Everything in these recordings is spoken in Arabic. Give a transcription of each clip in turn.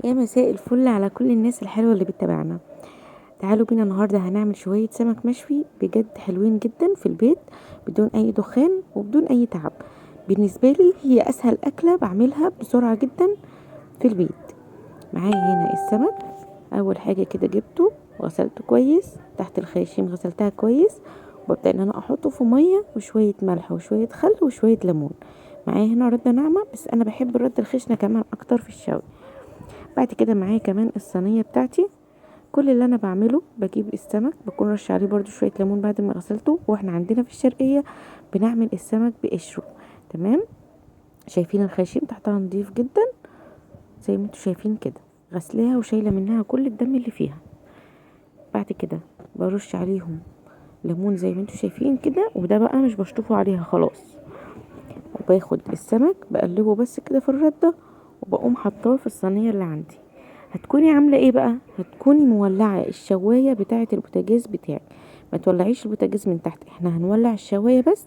يا مساء الفل على كل الناس الحلوة اللي بتتابعنا. تعالوا بينا النهاردة هنعمل شوية سمك مشوي بجد حلوين جدا في البيت، بدون اي دخان وبدون اي تعب. بالنسبة لي هي اسهل اكلة بعملها بسرعة جدا في البيت. معايا هنا السمك. اول حاجة كده جبته وغسلته كويس تحت الخياشيم، غسلتها كويس، وببدأ ان انا احطه في مية وشوية ملح وشوية خل وشوية ليمون. معايا هنا ردة ناعمة، بس انا بحب الردة الخشنة كمان اكتر في الشوي. بعد كده معايا كمان الصينية بتاعتي. كل اللي انا بعمله بجيب السمك، بكون رش عليه برضو شوية ليمون بعد ما غسلته، واحنا عندنا في الشرقية بنعمل السمك بقشره. تمام. شايفين الخياشيم تحتها نضيف جدا زي ما انتوا شايفين كده، غسلاها وشايلة منها كل الدم اللي فيها. بعد كده برش عليهم ليمون زي ما انتوا شايفين كده، وده بقى مش بشطفه عليها خلاص. وباخد السمك بقلبه بس كده في الردة، وبقوم حطاه في الصينية اللي عندي. هتكوني عاملة ايه بقى؟ هتكوني مولعة الشواية بتاعة البوتاجاز بتاعك. ما تولعيش البوتاجاز من تحت، احنا هنولع الشواية بس،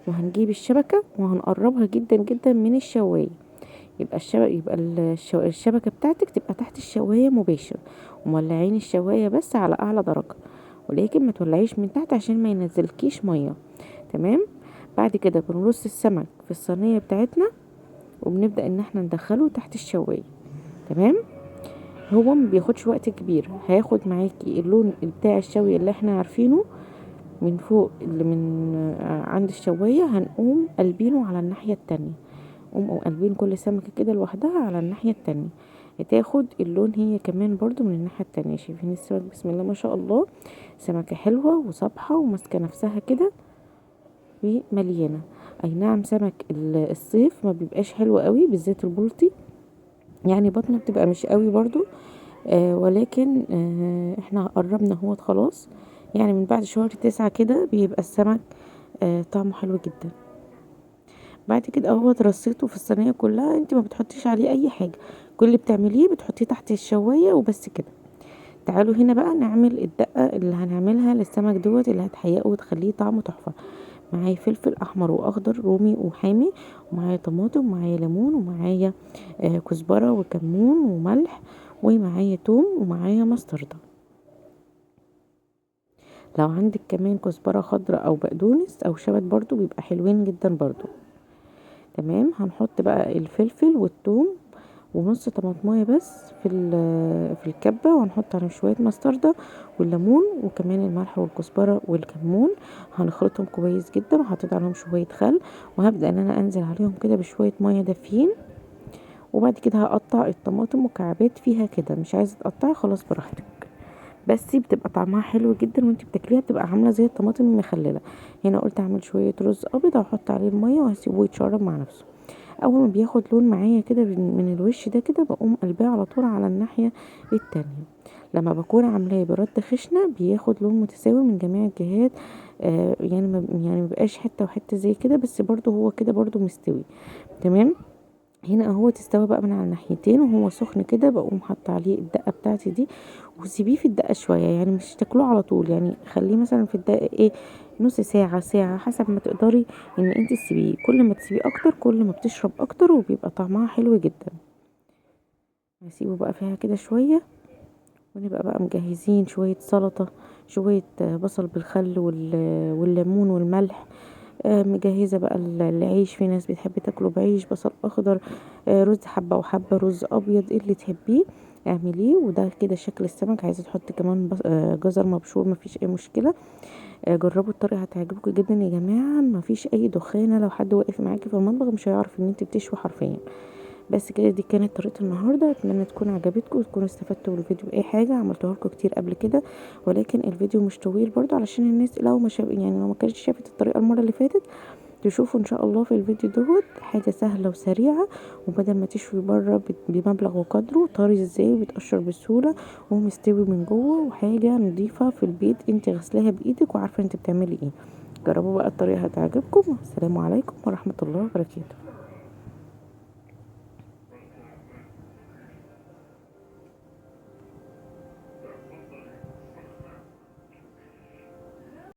وهنجيب الشبكة وهنقربها جدا جدا من الشواية. يبقى الشبكة بتاعتك تبقى تحت الشواية مباشر، ومولعين الشواية بس على اعلى درجة، ولكن ما تولعيش من تحت عشان ما ينزلكيش مية. تمام. بعد كده بنرص السمك في الصينية بتاعتنا، وبنبدأ ان احنا ندخله تحت الشواية. تمام. هو ما بياخدش وقت كبير، هياخد معاكي اللون بتاع الشوي اللي احنا عارفينه من فوق، اللي من عند الشواية هنقوم قلبينه على الناحية التانية. قوم قلبين كل سمكة كده لوحدها على الناحية التانية، هتاخد اللون هي كمان برضو من الناحية التانية. شايفين السمك؟ بسم الله ما شاء الله، سمكة حلوة وصبحة وماسكة نفسها كده ومليانة. اي نعم، سمك الصيف ما بيبقاش حلو قوي، بالذات البلطي، يعني بطنه بتبقى مش قوي برضو. ولكن احنا قربنا هو خلاص، يعني من بعد شهر 9 كده بيبقى السمك طعمه حلو جدا. بعد كده اهو رصيته في الصينية كلها، انت ما بتحطيش عليه اي حاجة، كل اللي بتعمليه بتحطيه تحت الشواية وبس كده. تعالوا هنا بقى نعمل الدقة اللي هنعملها للسمك دوت، اللي هتحيقه وتخليه طعمه تحفة. معايا فلفل احمر واخضر رومي وحامي، ومعايا طماطم، ومعايا ليمون، ومعايا كزبرة وكمون وملح، ومعايا توم، ومعايا مستردة. لو عندك كمان كزبرة خضراء او بقدونس او شبت برضو بيبقى حلوين جدا برضو. تمام. هنحط بقى الفلفل والثوم ونص طماطمايه بس في الكبه، وهنحط عليهم شويه مستردة والليمون، وكمان الملح والكزبره والكمون. هنخلطهم كويس جدا، وحطيت عليهم شويه خل، وهبدا ان انا انزل عليهم كده بشويه ميه دافيين. وبعد كده هقطع الطماطم مكعبات فيها كده، مش عايزه تقطعي خلاص براحتك، بس بتبقى طعمها حلو جدا وانت بتاكليها، بتبقى عامله زي الطماطم المخلله. هنا قلت اعمل شويه رز ابيض واحط عليه الميه وهسيبه يتشرب مع نفسه. اول ما بياخد لون معايا كده من الوش ده كده، بقوم قلباه على طول على الناحيه التانية. لما بكون عاملاه برد خشنه بياخد لون متساوي من جميع الجهات. يعني يعني مبقاش حته وحته زي كده، بس برضو هو كده برضو مستوي. تمام. هنا اهو تستوى بقى من على الناحيتين، وهو سخن كده بقوم حاطه عليه الدقه بتاعتي دي، وسيبيه في الدقه شويه، يعني مش تاكلوه على طول، يعني خليه مثلا في الدقه ايه، نص ساعه ساعه حسب ما تقدري ان انت تسيبيه. كل ما تسيبيه اكتر كل ما بتشرب اكتر وبيبقى طعمها حلو جدا. هسيبه بقى فيها كده شويه، ونبقى بقى مجهزين شويه سلطه، شويه بصل بالخل والليمون والملح. مجهزة بقى العيش، في ناس بتحب تاكله بعيش بصل اخضر، رز حبة وحبة، رز ابيض، ايه اللي تحبيه اعمليه. وده كده شكل السمك. عايزة تحط كمان جزر مبشور مفيش اي مشكلة. جربوا الطريقة هتعجبكم جدا يا جماعة، مفيش اي دخانة، لو حد واقف معاكي في المطبخ مش هيعرف ان انت بتشوي حرفيا. بس كده دي كانت طريقة النهاردة، اتمنى تكون عجبتكم وتكونوا استفدتوا من الفيديو باي حاجة. عملتها لكم كتير قبل كده، ولكن الفيديو مش طويل برضو علشان الناس لو ما شاف، يعني لو ما كانتش شافت الطريقة المرة اللي فاتت تشوفوا ان شاء الله في الفيديو دوت حاجة سهلة وسريعة. وبدل ما تشوي بره بمبلغ وقدره، طري ازاي وبيتقشر بسهولة ومستوي من جوه، وحاجة نظيفة في البيت انت غسلاها بايدك وعارفة انت بتعملي ايه. جربوا بقى الطريقة هتعجبكم. السلام عليكم ورحمة الله وبركاته.